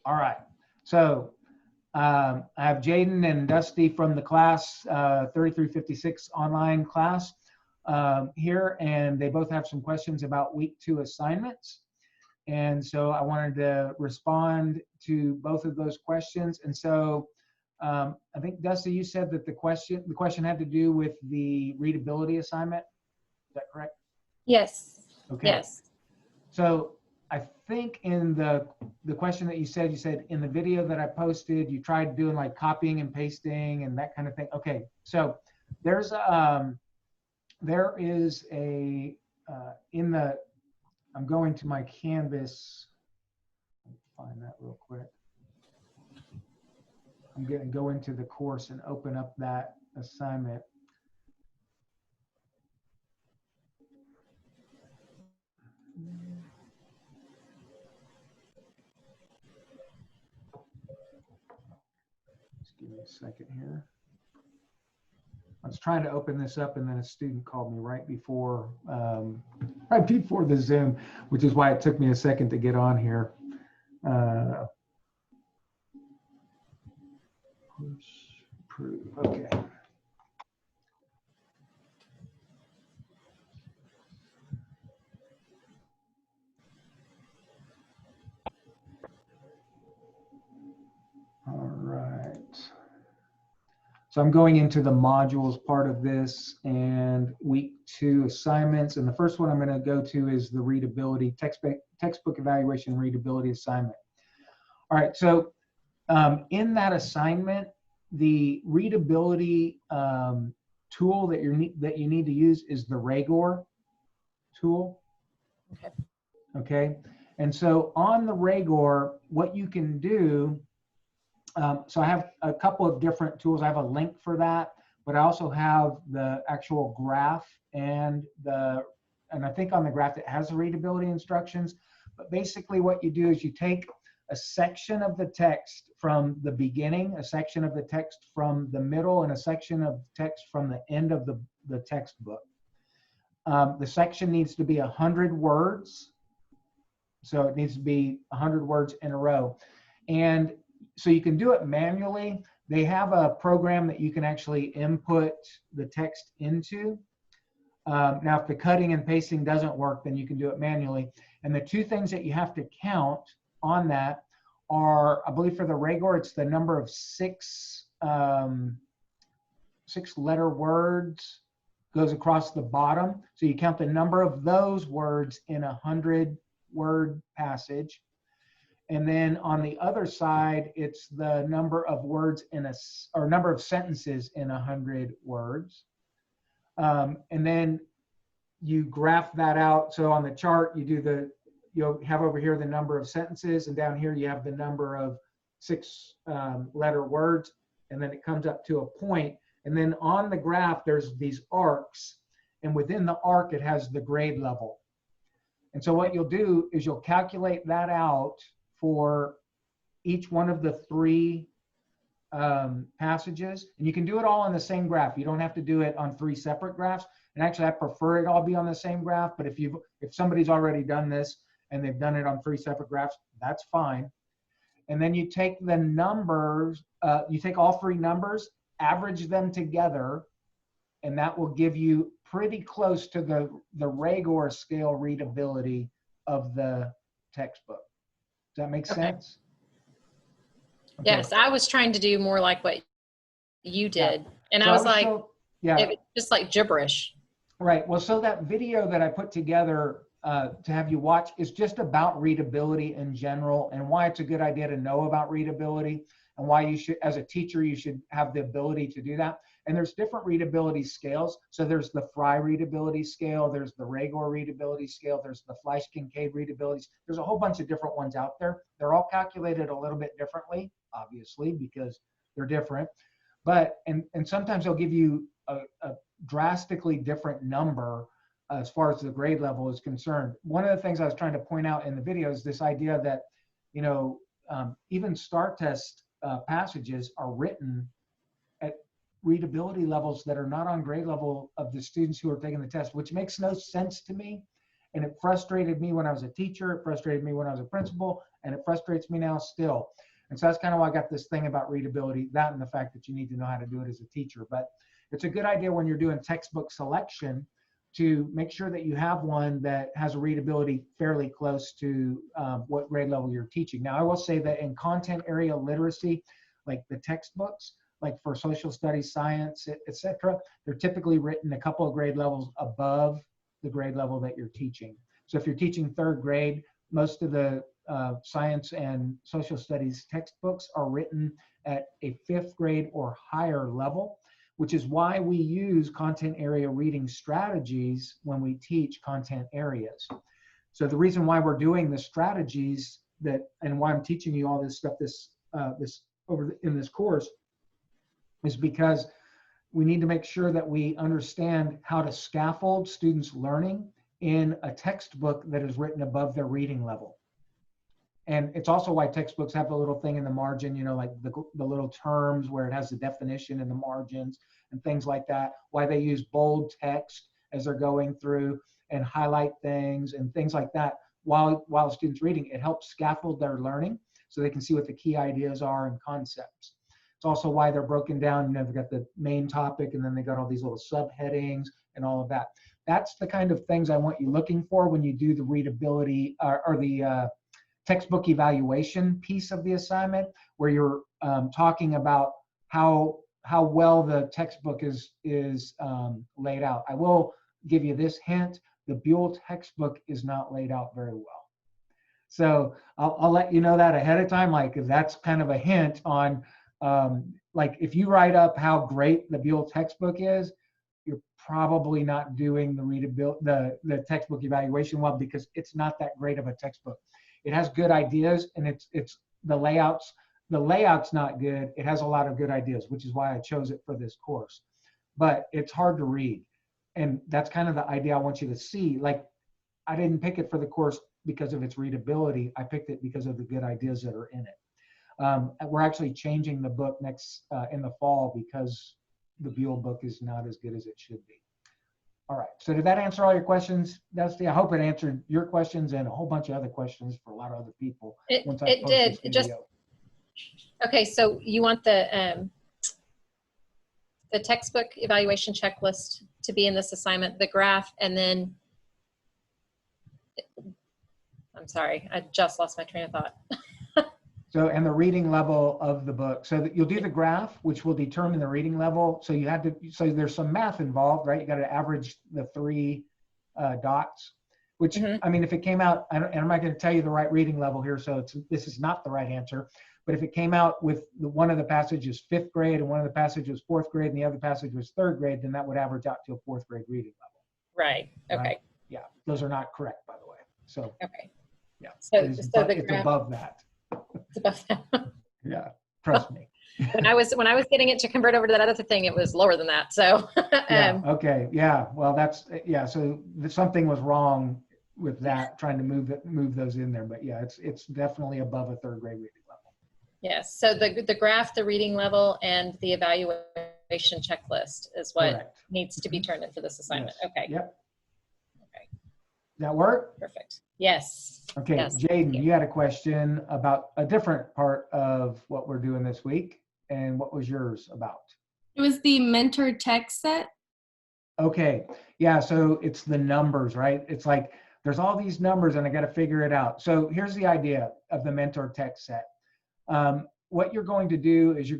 All right. So I have Jaden and Dusty from the class 3356 online class here, and they both have some questions about week 2 assignments. And so I wanted to respond to both of those questions. And so I think, Dusty, you said that the question had to do with the readability assignment. Is that correct? Yes. Okay. Yes. So I think in the question that you said in the video that I posted, you tried doing like copying and pasting and that kind of thing. Okay. So there is a I'm going to my Canvas. Let me find that real quick. I'm going to go into the course and open up that assignment. Just give me a second here. I was trying to open this up, and then a student called me right before the Zoom, which is why it took me a second to get on here. Push, approve. Okay. All right. So I'm going into the modules part of this and week 2 assignments. And the first one I'm going to go to is the readability, textbook evaluation readability assignment. All right, so in that assignment, the readability tool that you need to use is the Ragor tool. Okay. Okay, and so on the Ragor, what you can do, so I have a couple of different tools. I have a link for that, but I also have the actual graph and I think on the graph it has the readability instructions. But basically what you do is you take a section of the text from the beginning, a section of the text from the middle, and a section of text from the end of the textbook. The section needs to be 100 words. So it needs to be 100 words in a row. And so you can do it manually. They have a program that you can actually input the text into. Now, if the cutting and pasting doesn't work, then you can do it manually. And the two things that you have to count on that are, I believe for the Ragor, it's the number of six letter words goes across the bottom. So you count the number of those words in a 100-word passage. And then on the other side, it's the number of words or number of sentences in 100 words. And then you graph that out. So on the chart, you'll have over here the number of sentences, and down here you have the number of 6-letter words, and then it comes up to a point. And then on the graph, there's these arcs, and within the arc, it has the grade level. And so what you'll do is you'll calculate that out for each one of the 3 passages, and you can do it all on the same graph. You don't have to do it on 3 separate graphs. And actually, I prefer it all be on the same graph. But if somebody's already done this and they've done it on 3 separate graphs, that's fine. And then you take the numbers, you take all 3 numbers, average them together, and that will give you pretty close to the Ragor scale readability of the textbook. Does that make sense? Okay. Yes, I was trying to do more like what you did. Yeah. And so I was like, yeah, it was just like gibberish. Right. Well, so that video that I put together to have you watch is just about readability in general and why it's a good idea to know about readability and why you should, as a teacher, you should have the ability to do that. And there's different readability scales. So there's the Fry readability scale, there's the Ragor readability scale, there's the Fleisch-Kincaid readabilities. There's a whole bunch of different ones out there. They're all calculated a little bit differently, obviously, because they're different. But, and sometimes they'll give you a drastically different number as far as the grade level is concerned. One of the things I was trying to point out in the video is this idea that, you know, even STAR test passages are written at readability levels that are not on grade level of the students who are taking the test, which makes no sense to me. And it frustrated me when I was a teacher, it frustrated me when I was a principal, And it frustrates me now still. And so that's kind of why I got this thing about readability, that and the fact that you need to know how to do it as a teacher. But it's a good idea when you're doing textbook selection to make sure that you have one that has a readability fairly close to what grade level you're teaching. Now, I will say that in content area literacy, like the textbooks, like for social studies, science, etc., they're typically written a couple of grade levels above the grade level that you're teaching. So if you're teaching third grade, most of the science and social studies textbooks are written at a fifth grade or higher level, which is why we use content area reading strategies when we teach content areas. So the reason why we're doing the strategies that, and why I'm teaching you all this stuff in this course, is because we need to make sure that we understand how to scaffold students' learning in a textbook that is written above their reading level. And it's also why textbooks have a little thing in the margin, you know, like the little terms where it has the definition in the margins and things like that. Why they use bold text as they're going through and highlight things and things like that while the student's reading. It helps scaffold their learning so they can see what the key ideas are and concepts. It's also why they're broken down. You know, they've got the main topic and then they got all these little subheadings and all of that. That's the kind of things I want you looking for when you do the readability or the textbook evaluation piece of the assignment, where you're talking about how well the textbook is laid out. I will give you this hint: the Buell textbook is not laid out very well. So I'll let you know that ahead of time. Like, that's kind of a hint on like if you write up how great the Buell textbook is, you're probably not doing the textbook evaluation well, because it's not that great of a textbook. It has good ideas, and it's the layout's not good. It has a lot of good ideas, which is why I chose it for this course. But it's hard to read. And that's kind of the idea I want you to see. Like, I didn't pick it for the course because of its readability. I picked it because of the good ideas that are in it. We're actually changing the book in the fall because the Buell book is not as good as it should be. All right, so did that answer all your questions, Dusty? I hope it answered your questions and a whole bunch of other questions for a lot of other people. It did. Okay, so you want the textbook evaluation checklist to be in this assignment, the graph, and then, I'm sorry, I just lost my train of thought. So, and the reading level of the book. So that you'll do the graph, which will determine the reading level. So so there's some math involved, right? You got to average the 3 dots, which, I mean, if it came out, and I'm not going to tell you the right reading level here, so this is not the right answer. But if it came out with one of the passages 5th grade and one of the passages 4th grade and the other passage was 3rd grade, then that would average out to a 4th grade reading level. Right. Okay. Right? Yeah. Those are not correct, by the way. So. Okay. Yeah. So it's above that. It's above that. Yeah. Trust me. when I was getting it to convert over to that other thing, it was lower than that. So. Yeah. Okay. Yeah. Well, so something was wrong with that, trying to move those in there. But yeah, it's definitely above a 3rd grade reading level. Yes. So the graph, the reading level, and the evaluation checklist is what Correct. needs to be turned in for this assignment. Yes. Okay. Yep. Okay. That work? Perfect. Yes. Okay. Yes. Jaden, you had a question about a different part of what we're doing this week. And what was yours about? It was the mentor text set. Okay. Yeah. So it's the numbers, right? It's like there's all these numbers and I got to figure it out. So here's the idea of the mentor text set. What you're going to do is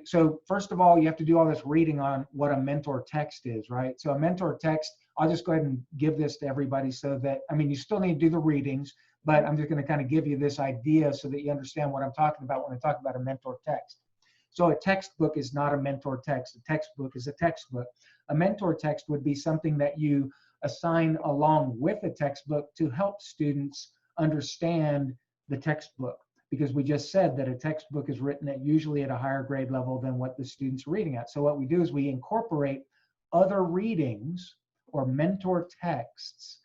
so first of all, you have to do all this reading on what a mentor text is, right? So a mentor text, I'll just go ahead and give this to everybody so that, I mean, you still need to do the readings, but I'm just going to kind of give you this idea so that you understand what I'm talking about when I talk about a mentor text. So a textbook is not a mentor text. A textbook is a textbook. A mentor text would be something that you assign along with a textbook to help students understand the textbook. Because we just said that a textbook is written usually at a higher grade level than what the students are reading at. So what we do is we incorporate other readings or mentor texts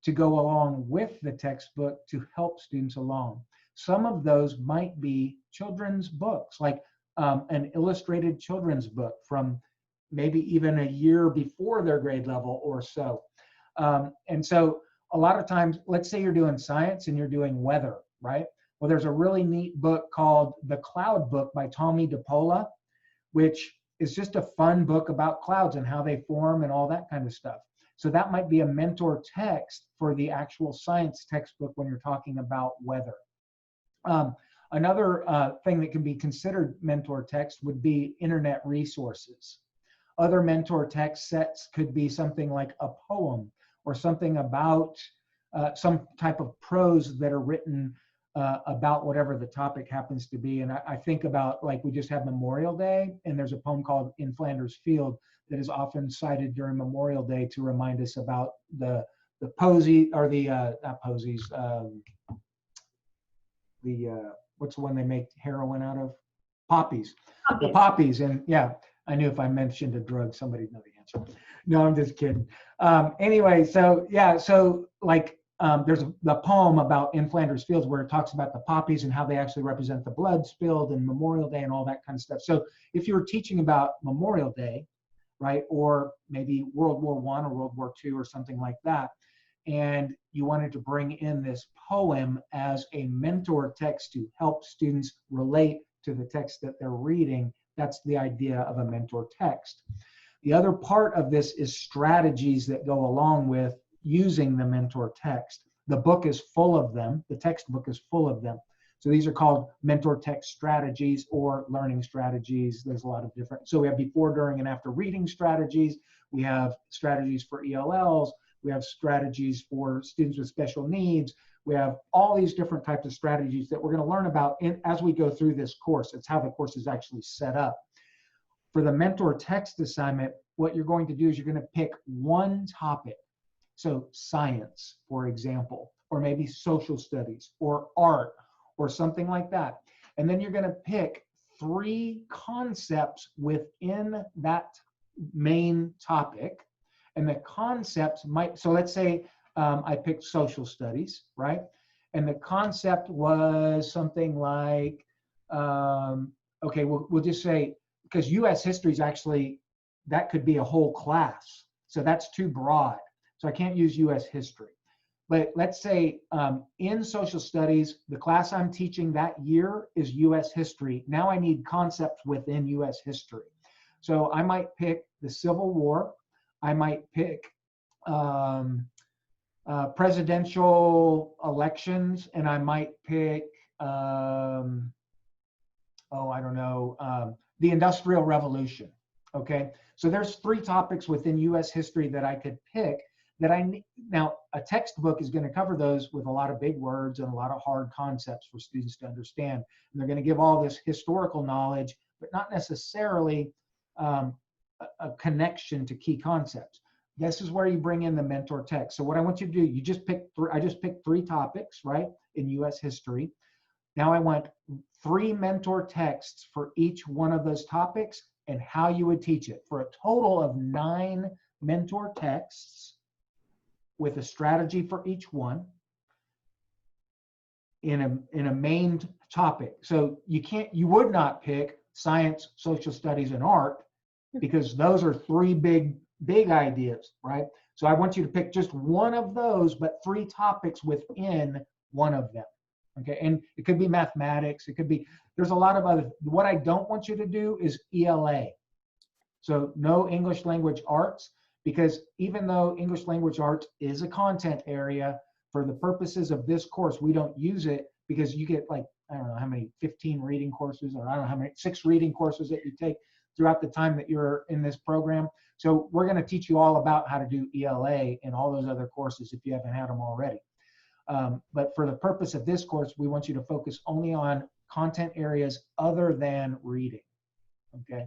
to go along with the textbook to help students along. Some of those might be children's books, like an illustrated children's book from maybe even a year before their grade level or so. And so a lot of times, let's say you're doing science and you're doing weather, right? Well, there's a really neat book called The Cloud Book by Tommy DePola, which is just a fun book about clouds and how they form and all that kind of stuff. So that might be a mentor text for the actual science textbook when you're talking about weather. Another thing that can be considered mentor text would be internet resources. Other mentor text sets could be something like a poem or something about some type of prose that are written about whatever the topic happens to be. And I think about, like, we just had Memorial Day, and there's a poem called In Flanders Field that is often cited during Memorial Day to remind us about the posy, or the not posies, what's the one they make heroin out of? Poppies. The poppies. And yeah, I knew if I mentioned a drug, somebody'd know the answer. No, I'm just kidding. Anyway, so yeah, so like there's the poem about In Flanders Fields where it talks about the poppies and how they actually represent the blood spilled and Memorial Day and all that kind of stuff. So if you were teaching about Memorial Day, right, or maybe World War I or World War II or something like that, and you wanted to bring in this poem as a mentor text to help students relate to the text that they're reading, that's the idea of a mentor text. The other part of this is strategies that go along with using the mentor text. The book is full of them. The textbook is full of them. So these are called mentor text strategies or learning strategies. There's a lot of different. So we have before, during, and after reading strategies. We have strategies for ELLs. We have strategies for students with special needs. We have all these different types of strategies that we're going to learn about as we go through this course. It's how the course is actually set up. For the mentor text assignment, what you're going to do is you're going to pick one topic. So science, for example, or maybe social studies or art or something like that. And then you're going to pick 3 concepts within that main topic. And the concepts might, so let's say I picked social studies, right? And the concept was something like, okay, we'll just say, because US history is actually, that could be a whole class. So that's too broad. So I can't use US history. But let's say in social studies, the class I'm teaching that year is US history. Now I need concepts within US history. So I might pick the Civil War. I might pick presidential elections, and I might pick, I don't know, the Industrial Revolution. Okay, so there's 3 topics within US history that I could pick that I need. Now, a textbook is going to cover those with a lot of big words and a lot of hard concepts for students to understand. And they're going to give all this historical knowledge, but not necessarily a connection to key concepts. This is where you bring in the mentor text. So what I want you to do, I just picked 3 topics, right, in US history. Now I want 3 mentor texts for each one of those topics and how you would teach it, for a total of 9 mentor texts with a strategy for each one in a main topic. So you would not pick science, social studies, and art, because those are 3 big ideas, right? So I want you to pick just one of those, but 3 topics within one of them. Okay, and it could be mathematics, it could be, there's a lot of other, what I don't want you to do is ELA. So no English language arts, because even though English language arts is a content area, for the purposes of this course, we don't use it, because you get like, I don't know how many, 15 reading courses, or I don't know how many, 6 reading courses that you take throughout the time that you're in this program. So we're going to teach you all about how to do ELA and all those other courses if you haven't had them already. But for the purpose of this course, we want you to focus only on content areas other than reading. Okay.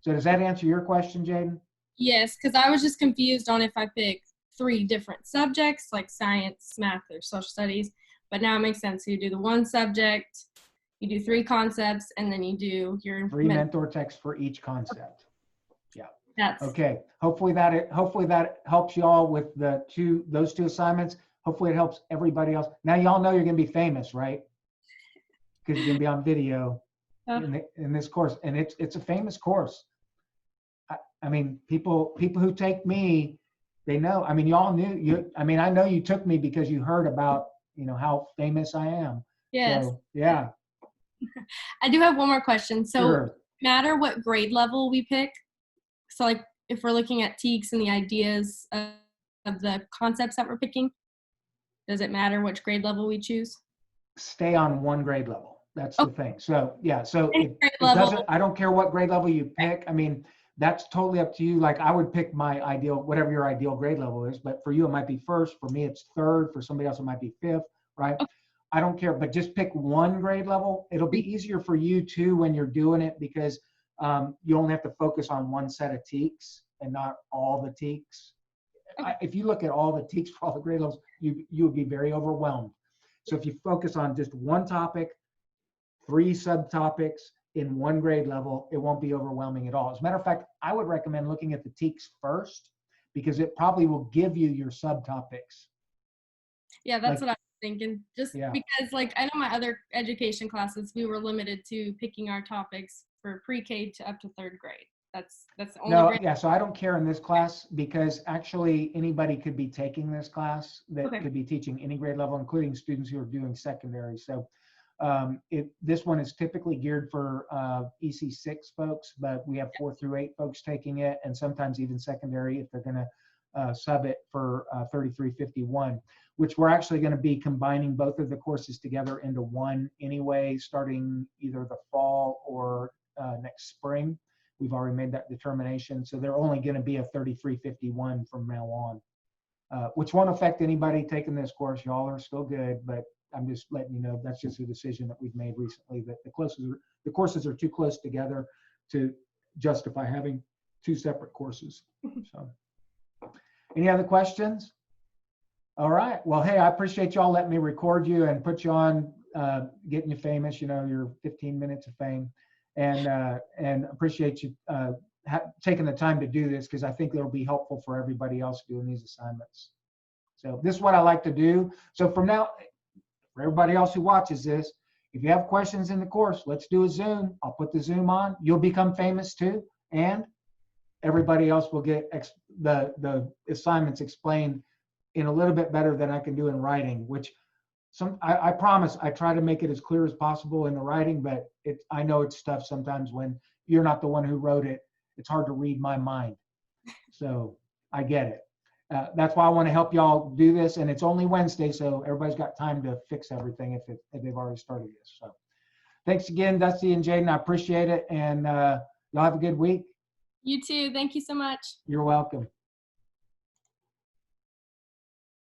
So does that answer your question, Jaden? Yes, because I was just confused on if I pick 3 different subjects like science, math, or social studies. But now it makes sense. So you do the one subject, you do 3 concepts, and then you do your 3 mentor texts for each concept. Yeah. That's okay. Hopefully that helps you all with those 2 assignments. Hopefully it helps everybody else. Now y'all know you're going to be famous, right? Because you're going to be on video in this course, and it's a famous course. I mean, people who take me, they know. I mean, y'all knew you. I mean, I know you took me because you heard about, how famous I am. Yes. So, yeah, I do have one more question. So, sure. matter what grade level we pick? So, like, if we're looking at TEKS and the ideas of the concepts that we're picking, does it matter which grade level we choose? Stay on one grade level. That's Oh, the thing. So yeah, so any it, grade it level. doesn't, I don't care what grade level you pick. I mean, that's totally up to you. Like I would pick my ideal, whatever your ideal grade level is, but for you, it might be first. For me, it's third. For somebody else, it might be fifth, right? Okay. I don't care, but just pick one grade level. It'll be easier for you too when you're doing it because you only have to focus on one set of TEKS and not all the TEKS. If you look at all the TEKS for all the grade levels, you would be very overwhelmed. So if you focus on just one topic, 3 subtopics in one grade level, it won't be overwhelming at all. As a matter of fact, I would recommend looking at the TEKS first because it probably will give you your subtopics. Yeah, that's Like, what I was thinking. Just yeah. because, like, I know my other education classes, we were limited to picking our topics for pre-K to up to 3rd grade. That's the only No, grade. yeah, so I don't care in this class because actually anybody could be taking this class that Okay. could be teaching any grade level, including students who are doing secondary. So this one is typically geared for EC6 folks, but we have 4 through 8 folks taking it, and sometimes even secondary if they're going to sub it for 3351, which we're actually going to be combining both of the courses together into one anyway, starting either the fall or next spring. We've already made that determination. So they're only going to be a 3351 from now on, which won't affect anybody taking this course. Y'all are still good, but I'm just letting you know that's just a decision that we've made recently that the courses are too close together to justify having 2 separate courses. So any other questions? All right. Well, hey, I appreciate y'all letting me record you and put you on, getting you famous, you know, your 15 minutes of fame. And appreciate you taking the time to do this because I think it'll be helpful for everybody else doing these assignments. So this is what I like to do. So from now, for everybody else who watches this, if you have questions in the course, let's do a Zoom. I'll put the Zoom on. You'll become famous too. And everybody else will get the assignments explained in a little bit better than I can do in writing, which I promise I try to make it as clear as possible in the writing, but I know it's tough sometimes when you're not the one who wrote it. It's hard to read my mind. So I get it. That's why I want to help y'all do this. And it's only Wednesday, so everybody's got time to fix everything if they've already started this. So thanks again, Dusty and Jaden. I appreciate it. And y'all have a good week. You too. Thank you so much. You're welcome.